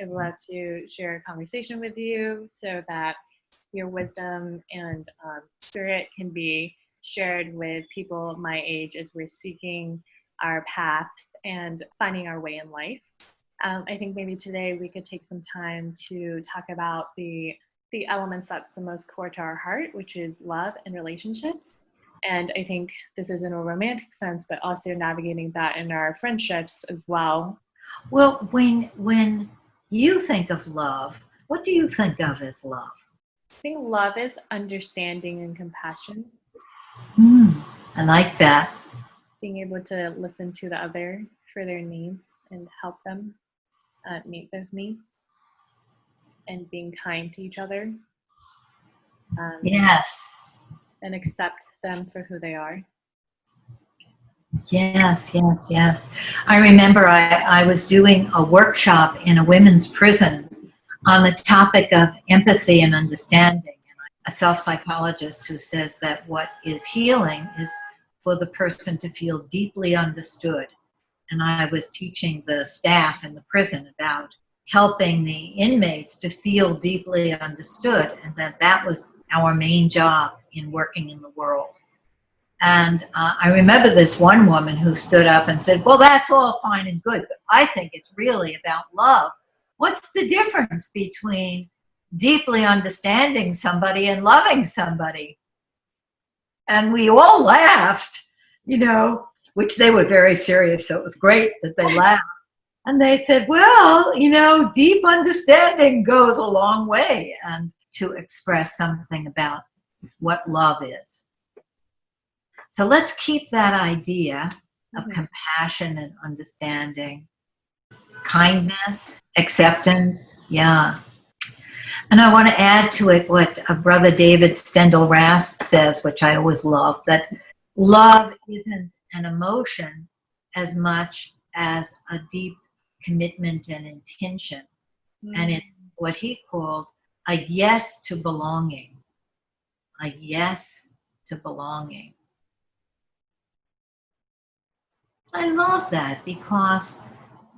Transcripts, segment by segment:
I would love to share a conversation with you so that your wisdom and spirit can be shared with people my age as we're seeking our paths and finding our way in life. I think maybe today we could take some time to talk about the elements that's the most core to our heart, which is love and relationships. And I think this is in a romantic sense, but also navigating that in our friendships as well. Well, when you think of love, what do you think of as love? I think love is understanding and compassion. I like that. Being able to listen to the other for their needs and help them meet those needs, and being kind to each other. Yes. And accept them for who they are. Yes, yes, yes. I remember I was doing a workshop in a women's prison on the topic of empathy and understanding. And I'm a self-psychologist who says that what is healing is for the person to feel deeply understood. And I was teaching the staff in the prison about helping the inmates to feel deeply understood, and that was our main job in working in the world. And I remember this one woman who stood up and said, well, that's all fine and good, but I think it's really about love. What's the difference between deeply understanding somebody and loving somebody? And we all laughed, which they were very serious, so it was great that they laughed. And they said, well, deep understanding goes a long way, and to express something about what love is. So let's keep that idea of compassion and understanding, kindness, acceptance. Yeah. And I want to add to it what Brother David Stendhal Rast says, which I always love, that love isn't an emotion as much as a deep commitment and intention. And it's what he called a yes to belonging. A yes to belonging. I love that because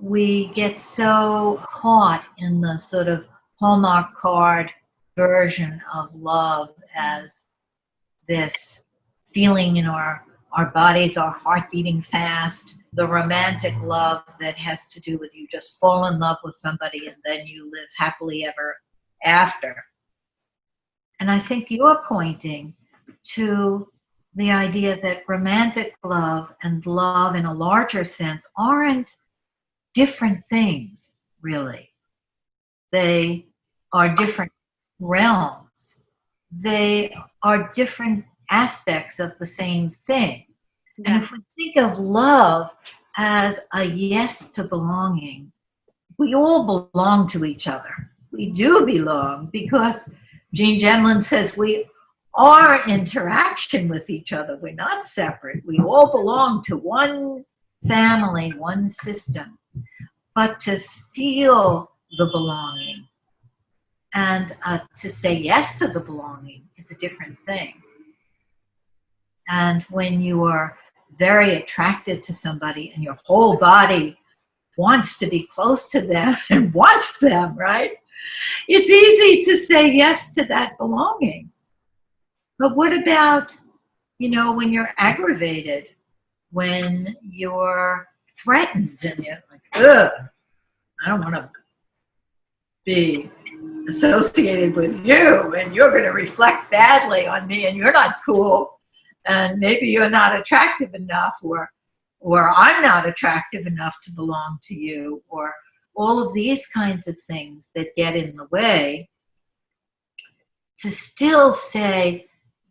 we get so caught in the sort of Hallmark card version of love as this feeling in our bodies, our heart beating fast, the romantic love that has to do with you just fall in love with somebody and then you live happily ever after. And I think you're pointing to the idea that romantic love and love in a larger sense aren't different things, really. They are different realms. They are different aspects of the same thing. Yeah. And if we think of love as a yes to belonging, we all belong to each other. We do belong because Jean Genlin says we are interaction with each other. We're not separate. We all belong to one family, one system. But to feel the belonging and to say yes to the belonging is a different thing. And when you are very attracted to somebody and your whole body wants to be close to them and wants them, right? It's easy to say yes to that belonging. But what about, when you're aggravated, when you're threatened and you're like, ugh, I don't want to be associated with you and you're going to reflect badly on me and you're not cool and maybe you're not attractive enough or I'm not attractive enough to belong to you, or all of these kinds of things that get in the way, to still say,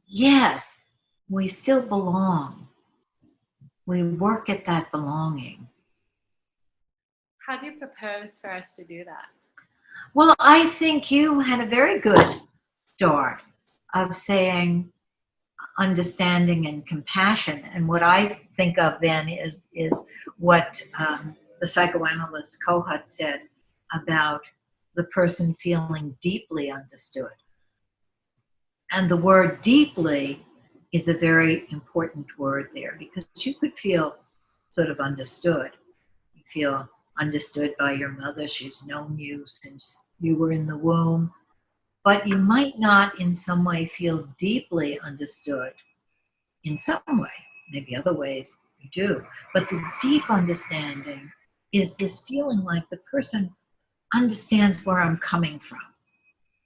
yes, we still belong. We work at that belonging. How do you propose for us to do that? Well, I think you had a very good start of saying understanding and compassion. And what I think of then is what the psychoanalyst Kohut said about the person feeling deeply understood. And the word deeply is a very important word there, because you could feel sort of understood. You feel understood by your mother. She's known you since you were in the womb. But you might not in some way feel deeply understood in some way. Maybe other ways you do. But the deep understanding is this feeling like the person understands where I'm coming from.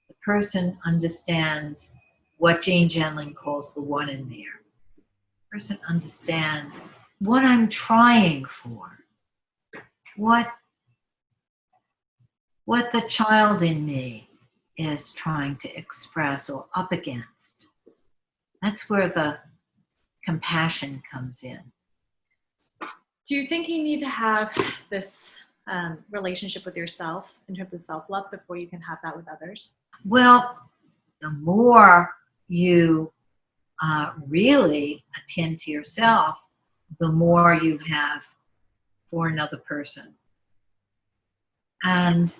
The person understands what Jane Genlin calls the one in there. The person understands what I'm trying for, what the child in me is trying to express or up against. That's where the compassion comes in. Do you think you need to have this relationship with yourself in terms of self-love before you can have that with others? Well, the more you really attend to yourself, the more you have for another person. And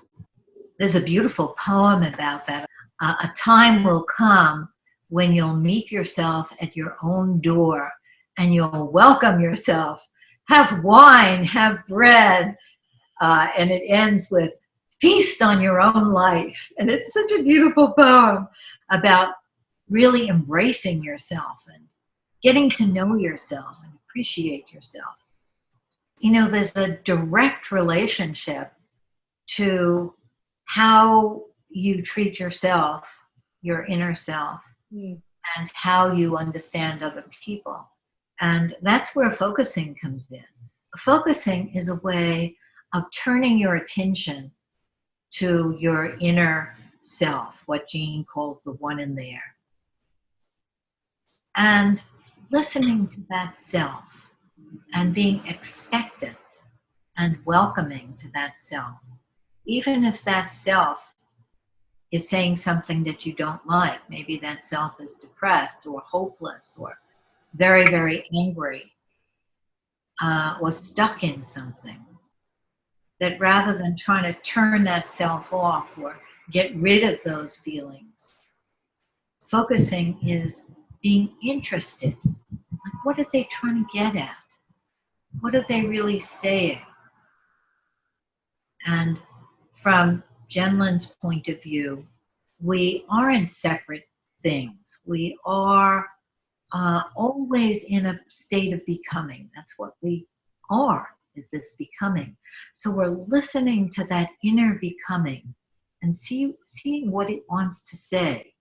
there's a beautiful poem about that. A time will come when you'll meet yourself at your own door and you'll welcome yourself. Have wine, have bread, and it ends with feast on your own life. And it's such a beautiful poem about really embracing yourself and getting to know yourself and appreciate yourself. You know, there's a direct relationship to how you treat yourself, your inner self, and how you understand other people. And that's where focusing comes in. Focusing is a way of turning your attention to your inner self, what Jean calls the one in there, and listening to that self and being expectant and welcoming to that self, even if that self is saying something that you don't like. Maybe that self is depressed or hopeless or very, very angry, or stuck in something. That rather than trying to turn that self off or get rid of those feelings, focusing is being interested. Like, what are they trying to get at? What are they really saying? And from Genlin's point of view, we aren't separate things. We are always in a state of becoming. That's what we are, is this becoming. So we're listening to that inner becoming and seeing what it wants to say.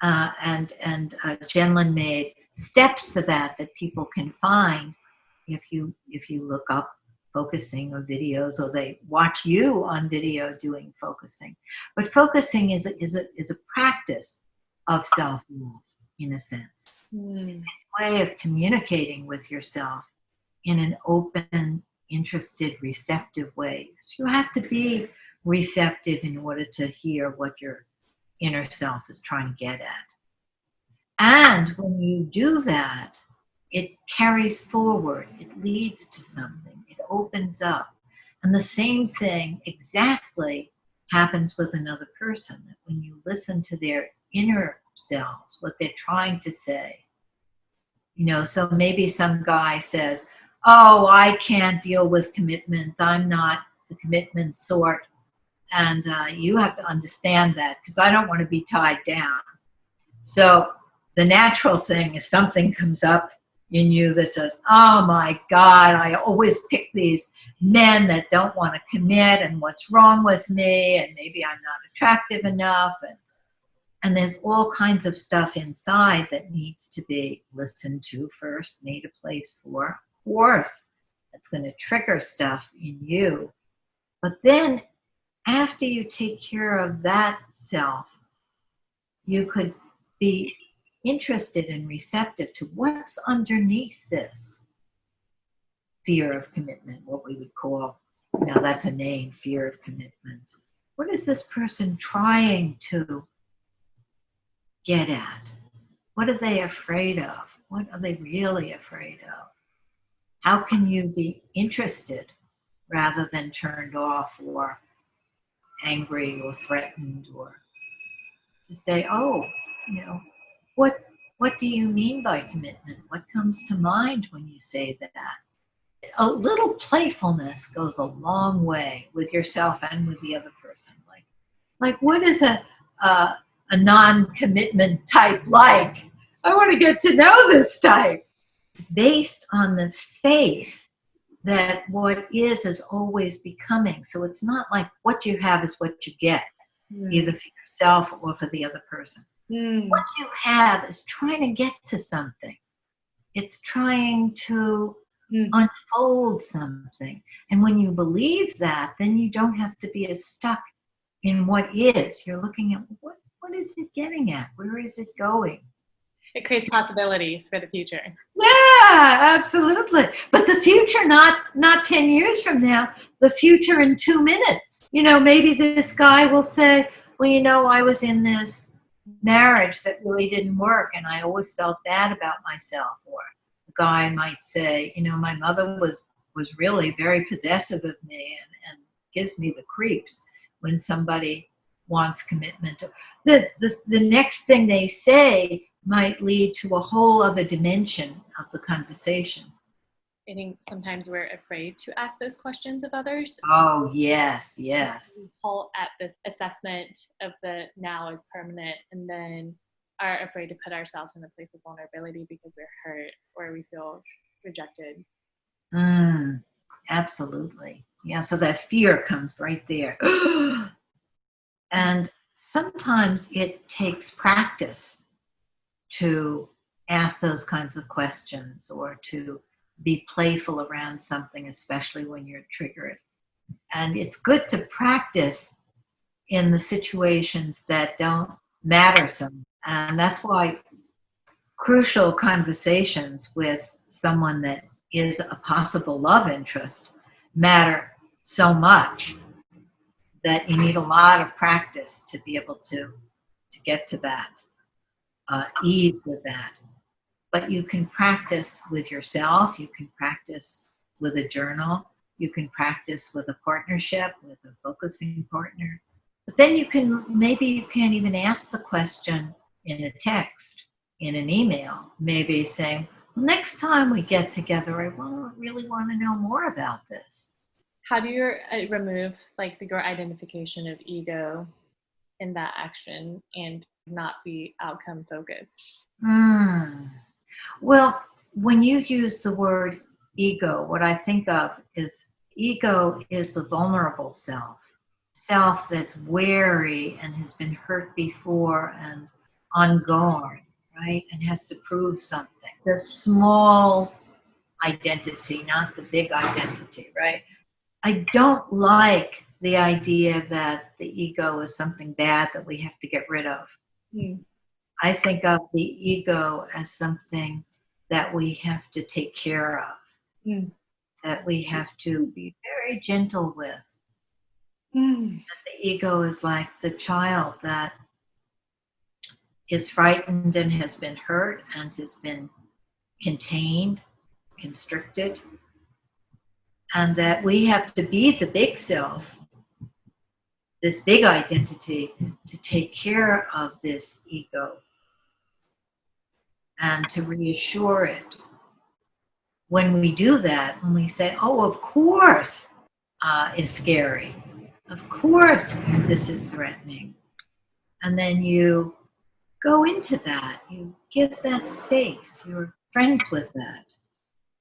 And Genlin made steps to that people can find if you look up focusing or videos, or they watch you on video doing focusing. But focusing is a practice of self-love, in a sense. It's a way of communicating with yourself in an open, interested, receptive way. So you have to be receptive in order to hear what your inner self is trying to get at. And when you do that, it carries forward, it leads to something, it opens up. And the same thing exactly happens with another person. That when you listen to their inner selves, what they're trying to say, so maybe some guy says, oh, I can't deal with commitment, I'm not the commitment sort. And you have to understand that, because I don't want to be tied down. So the natural thing is something comes up in you that says, oh my God, I always pick these men that don't want to commit, and what's wrong with me, and maybe I'm not attractive enough. And there's all kinds of stuff inside that needs to be listened to first, made a place for. Of course, that's going to trigger stuff in you. But then after you take care of that self, you could be interested and receptive to what's underneath this fear of commitment, what we would call, that's a name, fear of commitment. What is this person trying to get at? What are they afraid of? What are they really afraid of? How can you be interested rather than turned off or angry or threatened, or to say, oh, what do you mean by commitment? What comes to mind when you say that? A little playfulness goes a long way with yourself and with the other person. Like what is a non-commitment type like? I want to get to know this type. It's based on the faith that what is always becoming. So it's not like what you have is what you get, either for yourself or for the other person. What you have is trying to get to something. It's trying to unfold something. And when you believe that, then you don't have to be as stuck in what is. You're looking at what is it getting at? Where is it going? It creates possibilities for the future. Yeah, absolutely. But the future, not 10 years from now, the future in 2 minutes. Maybe this guy will say, well, I was in this marriage that really didn't work and I always felt bad about myself. Or the guy might say, my mother was really very possessive of me and gives me the creeps when somebody wants commitment. The next thing they say might lead to a whole other dimension of the conversation. I think sometimes we're afraid to ask those questions of others. Oh, yes. We halt at this assessment of the now as permanent and then are afraid to put ourselves in a place of vulnerability because we're hurt or we feel rejected. Absolutely. Yeah, so that fear comes right there. And sometimes it takes practice to ask those kinds of questions or to be playful around something, especially when you're triggered. And it's good to practice in the situations that don't matter so much. And that's why crucial conversations with someone that is a possible love interest matter so much that you need a lot of practice to be able to get to that ease with that. But you can practice with yourself, you can practice with a journal, you can practice with a partnership, with a focusing partner. But then you can't even ask the question in a text, in an email, maybe saying, well, next time we get together, I really want to know more about this. How do you remove your identification of ego in that action and not be outcome focused? Well, when you use the word ego, what I think of is ego is the vulnerable self that's wary and has been hurt before and on guard, right? And has to prove something. The small identity, not the big identity, right? I don't like the idea that the ego is something bad that we have to get rid of. I think of the ego as something that we have to take care of, that we have to be very gentle with. That the ego is like the child that is frightened and has been hurt and has been contained, constricted, and that we have to be the big self, this big identity, to take care of this ego and to reassure it. When we do that, when we say, oh, of course it's scary, of course this is threatening, and then you go into that, you give that space, you're friends with that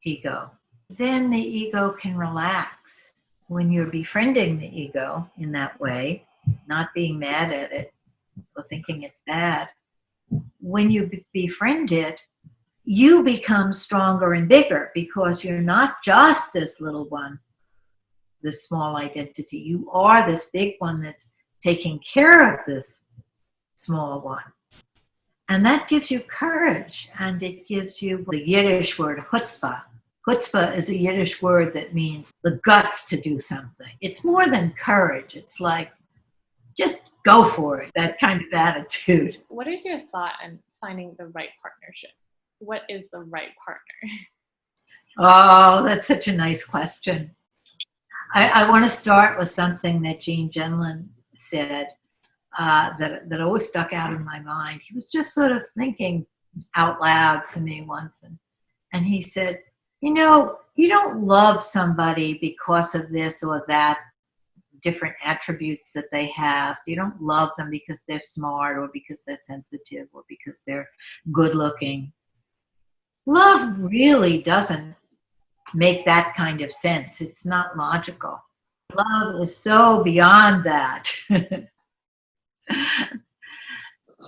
ego, then the ego can relax. When you're befriending the ego in that way, not being mad at it or thinking it's bad, when you befriend it, you become stronger and bigger because you're not just this little one, this small identity. You are this big one that's taking care of this small one. And that gives you courage, and it gives you the Yiddish word chutzpah. Chutzpah is a Yiddish word that means the guts to do something. It's more than courage. It's like, just go for it, that kind of attitude. What is your thought on finding the right partnership? What is the right partner? Oh, that's such a nice question. I want to start with something that Gene Genlin said that always stuck out in my mind. He was just sort of thinking out loud to me once, and he said, You don't love somebody because of this or that, different attributes that they have. You don't love them because they're smart or because they're sensitive or because they're good looking. Love really doesn't make that kind of sense. It's not logical. Love is so beyond that.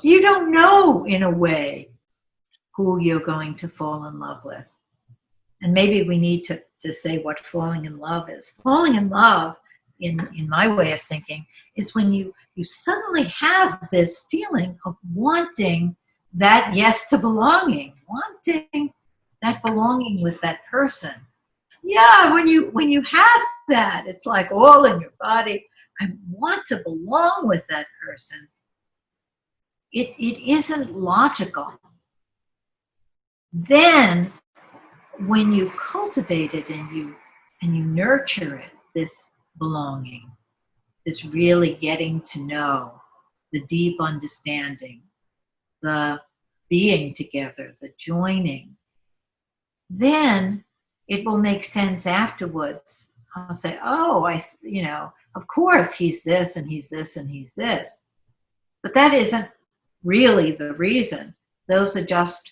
You don't know, in a way, who you're going to fall in love with. And maybe we need to say what falling in love is. Falling in love, in my way of thinking, is when you suddenly have this feeling of wanting that yes to belonging, wanting that belonging with that person. Yeah, when you have that, it's like all in your body. I want to belong with that person. It isn't logical. Then when you cultivate it and you nurture it, this belonging, this really getting to know, the deep understanding, the being together, the joining, then it will make sense afterwards. I'll say, oh, of course he's this and he's this and he's this. But that isn't really the reason. Those are just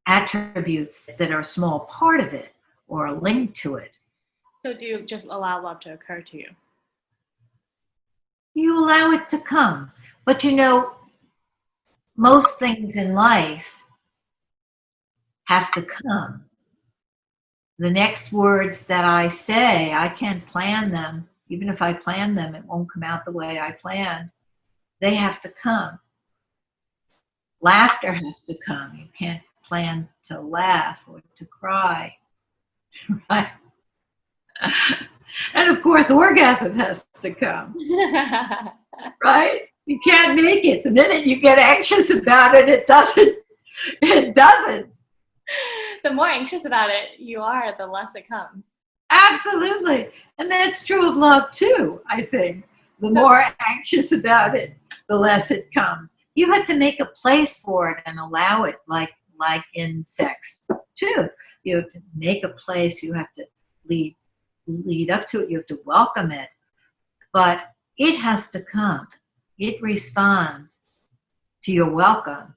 attributes that are a small part of it or a link to it. So do you just allow love to occur to you? You allow it to come. But most things in life have to come. The next words that I say, I can't plan them. Even if I plan them, it won't come out the way I planned. They have to come. Laughter has to come. You can't plan to laugh or to cry, right? And of course, orgasm has to come, right? You can't make it. The minute you get anxious about it, it doesn't. The more anxious about it you are, the less it comes. Absolutely. And that's true of love too, I think. The more anxious about it, the less it comes. You have to make a place for it and allow it, like in sex too. You have to make a place, you have to lead up to it, you have to welcome it. But it has to come. It responds to your welcome.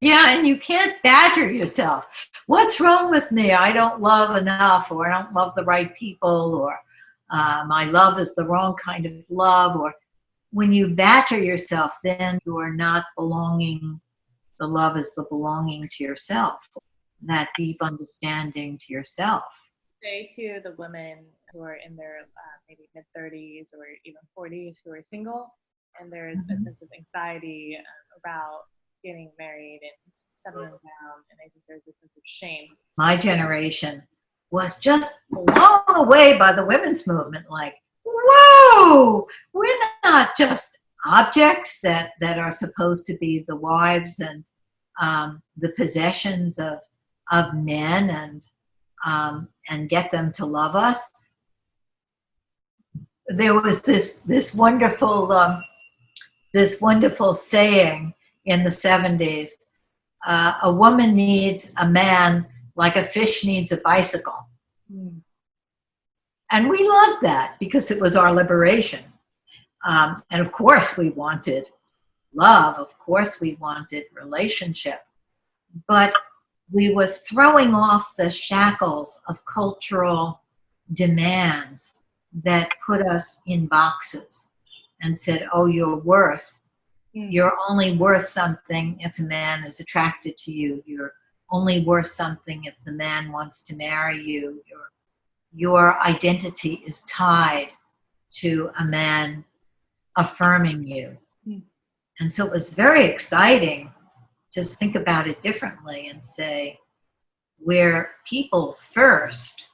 Yeah, and you can't badger yourself. What's wrong with me? I don't love enough, or I don't love the right people, or my love is the wrong kind of love. Or when you badger yourself, then you are not belonging. The love is the belonging to yourself, that deep understanding to yourself. Say to the women who are in their maybe mid-30s or even 40s who are single, and there's a sense of anxiety about getting married and settling down, and I think there's a sense of shame. My generation was just blown away by the women's movement. Like, whoa, we're not just objects that are supposed to be the wives and the possessions of men and get them to love us. There was this wonderful saying in the 70s, a woman needs a man like a fish needs a bicycle. Mm. And we loved that because it was our liberation. And of course we wanted love. Of course we wanted relationship. But we were throwing off the shackles of cultural demands that put us in boxes and said, oh, you're only worth something if a man is attracted to you. You're only worth something if the man wants to marry you. Your identity is tied to a man affirming you. And so it was very exciting to think about it differently and say, we're people first,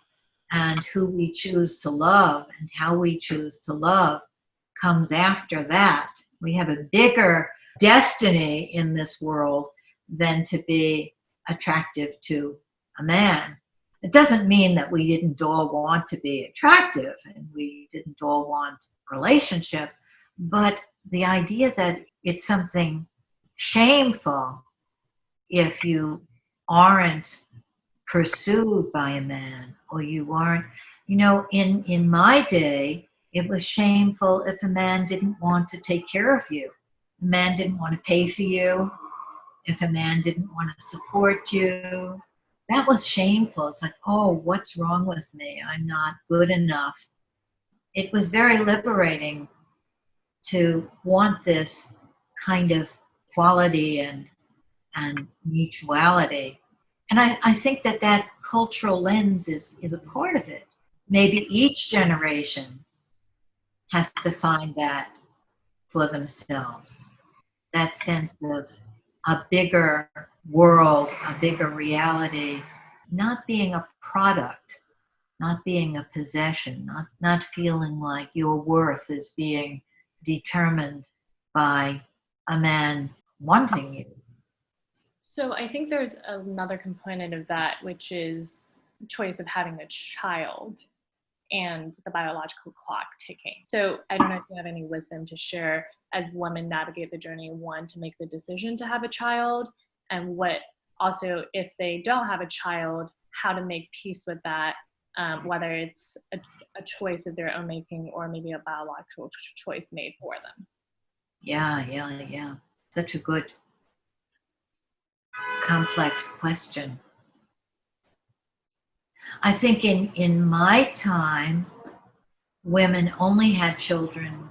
and who we choose to love and how we choose to love comes after that. We have a bigger destiny in this world than to be attractive to a man. It doesn't mean that we didn't all want to be attractive and we didn't all want a relationship, but the idea that it's something shameful if you aren't pursued by a man, or you weren't, in my day, it was shameful if a man didn't want to take care of you. A man didn't want to pay for you. If a man didn't want to support you, that was shameful. It's like, oh, what's wrong with me? I'm not good enough. It was very liberating to want this kind of quality and mutuality. And I think that cultural lens is a part of it. Maybe each generation has to find that for themselves, that sense of a bigger world, a bigger reality, not being a product, not being a possession, not feeling like your worth is being determined by a man wanting you. So I think there's another component of that, which is the choice of having a child and the biological clock ticking. So I don't know if you have any wisdom to share as women navigate the journey, one, to make the decision to have a child, and what also, if they don't have a child, how to make peace with that, whether it's a choice of their own making or maybe a biological choice made for them. Yeah. Such a good, complex question. I think in my time, women only had children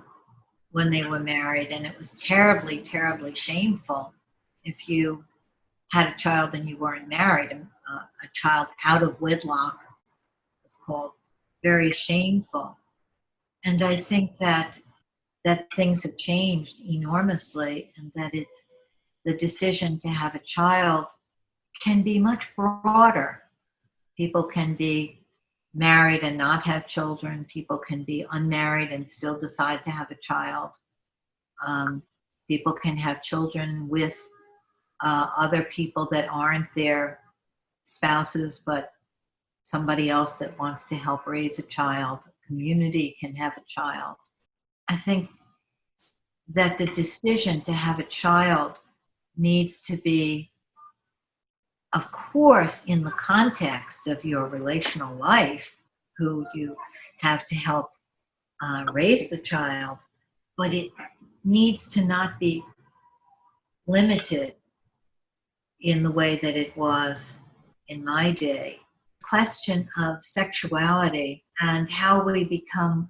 when they were married, and it was terribly, terribly shameful if you had a child and you weren't married. A child out of wedlock was called very shameful. And I think that things have changed enormously, and that it's the decision to have a child can be much broader. People can be married and not have children. People can be unmarried and still decide to have a child. People can have children with other people that aren't their spouses, but somebody else that wants to help raise a child. A community can have a child. I think that the decision to have a child needs to be, of course, in the context of your relational life, who you have to help raise the child, but it needs to not be limited in the way that it was in my day. Question of sexuality and how we become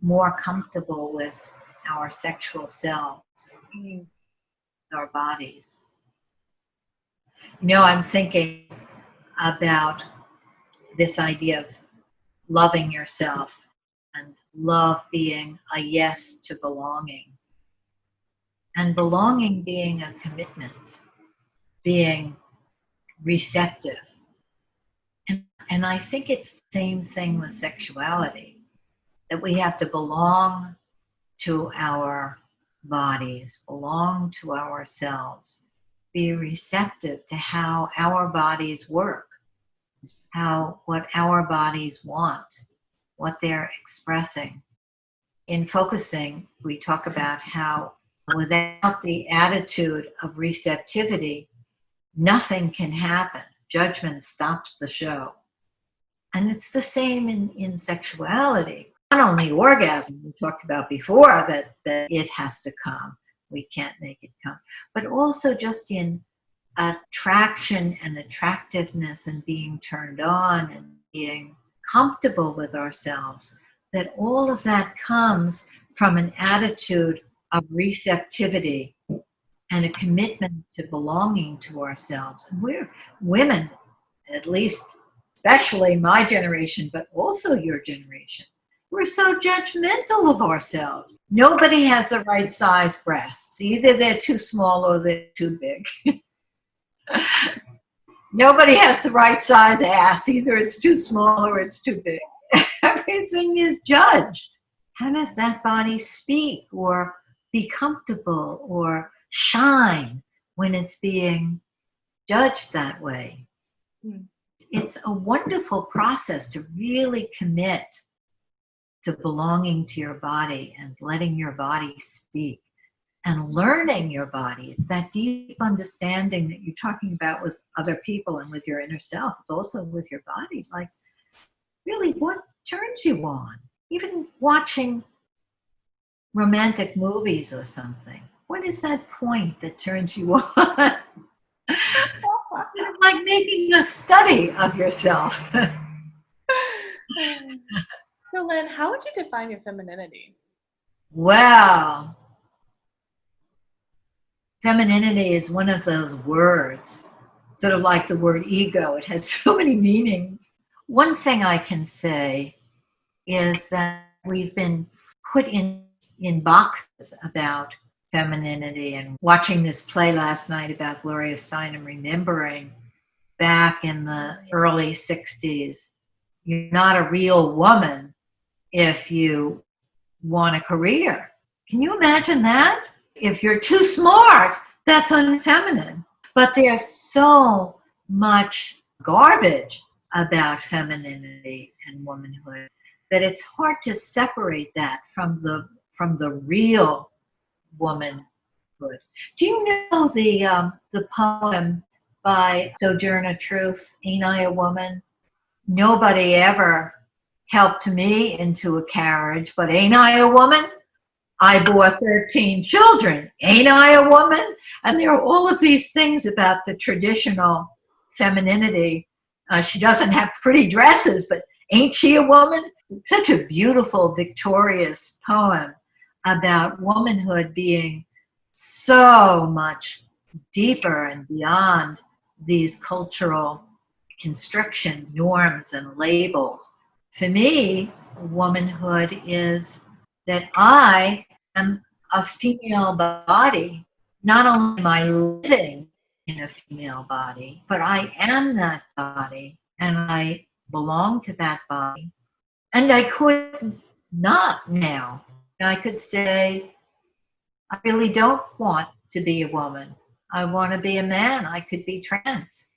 more comfortable with our sexual selves, our bodies. I'm thinking about this idea of loving yourself and love being a yes to belonging, and belonging being a commitment, being receptive. And I think it's the same thing with sexuality, that we have to belong to our bodies, belong to ourselves, be receptive to how our bodies work, what our bodies want, what they're expressing. In focusing, we talk about how without the attitude of receptivity, nothing can happen. Judgment stops the show. And it's the same in sexuality. Not only orgasm, we talked about before, that it has to come. We can't make it come. But also just in attraction and attractiveness and being turned on and being comfortable with ourselves, that all of that comes from an attitude of receptivity and a commitment to belonging to ourselves. And we're women, at least, especially my generation, but also your generation, we're so judgmental of ourselves. Nobody has the right size breasts. Either they're too small or they're too big. Nobody has the right size ass. Either it's too small or it's too big. Everything is judged. How does that body speak or be comfortable or shine when it's being judged that way? It's a wonderful process to really commit to belonging to your body and letting your body speak. and learning your body. It's that deep understanding that you're talking about with other people and with your inner self. It's also with your body. Like, really, what turns you on? Even watching romantic movies or something. What is that point that turns you on? Like making a study of yourself. So, Lynn, how would you define your femininity? Wow. Femininity is one of those words, sort of like the word ego. It has so many meanings. One thing I can say is that we've been put in boxes about femininity, and watching this play last night about Gloria Steinem, remembering back in the early 60s, you're not a real woman if you want a career. Can you imagine that? If you're too smart, that's unfeminine. But there's so much garbage about femininity and womanhood that it's hard to separate that from the real womanhood. Do you know the poem by Sojourner Truth, Ain't I a Woman? Nobody ever helped me into a carriage, but ain't I a woman? I bore 13 children. Ain't I a woman? And there are all of these things about the traditional femininity. She doesn't have pretty dresses, but ain't she a woman? It's such a beautiful, victorious poem about womanhood being so much deeper and beyond these cultural constrictions, norms, and labels. For me, womanhood is that I am a female body. Not only am I living in a female body, but I am that body, and I belong to that body. And I could not now. I could say, I really don't want to be a woman. I want to be a man. I could be trans.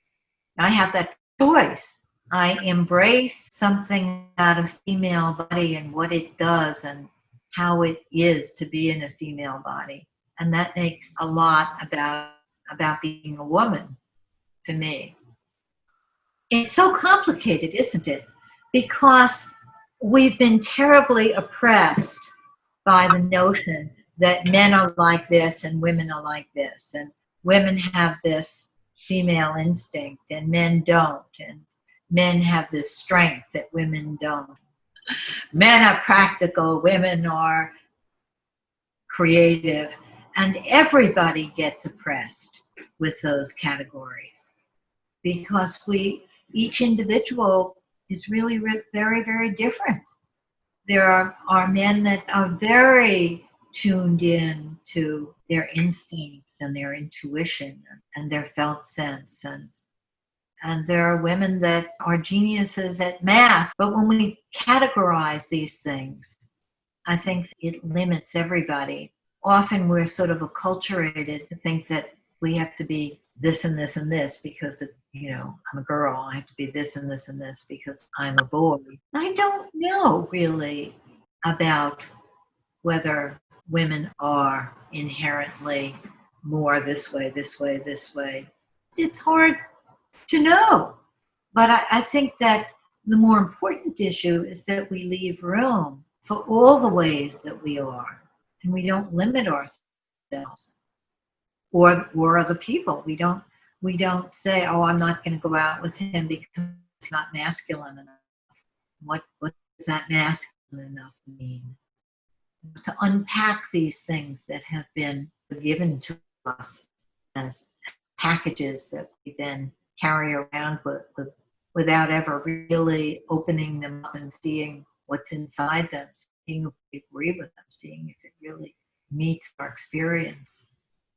I have that choice. I embrace something out of female body and what it does and how it is to be in a female body. And that makes a lot about being a woman for me. It's so complicated, isn't it? Because we've been terribly oppressed by the notion that men are like this and women are like this, and women have this female instinct and men don't, and men have this strength that women don't. Men are practical, women are creative, and everybody gets oppressed with those categories because each individual is really very, very different. There are men that are very tuned in to their instincts and their intuition and their felt sense, and there are women that are geniuses at math. But when we categorize these things, I think it limits everybody. Often we're sort of acculturated to think that we have to be this and this and this because I'm a girl. I have to be this and this and this because I'm a boy. I don't know really about whether women are inherently more this way, this way, this way. It's hard to know. But I think that the more important issue is that we leave room for all the ways that we are, and we don't limit ourselves or other people. We don't say, oh, I'm not going to go out with him because he's not masculine enough. What does that masculine enough mean? To unpack these things that have been given to us as packages that we then carry around without ever really opening them up and seeing what's inside them, seeing if we agree with them, seeing if it really meets our experience.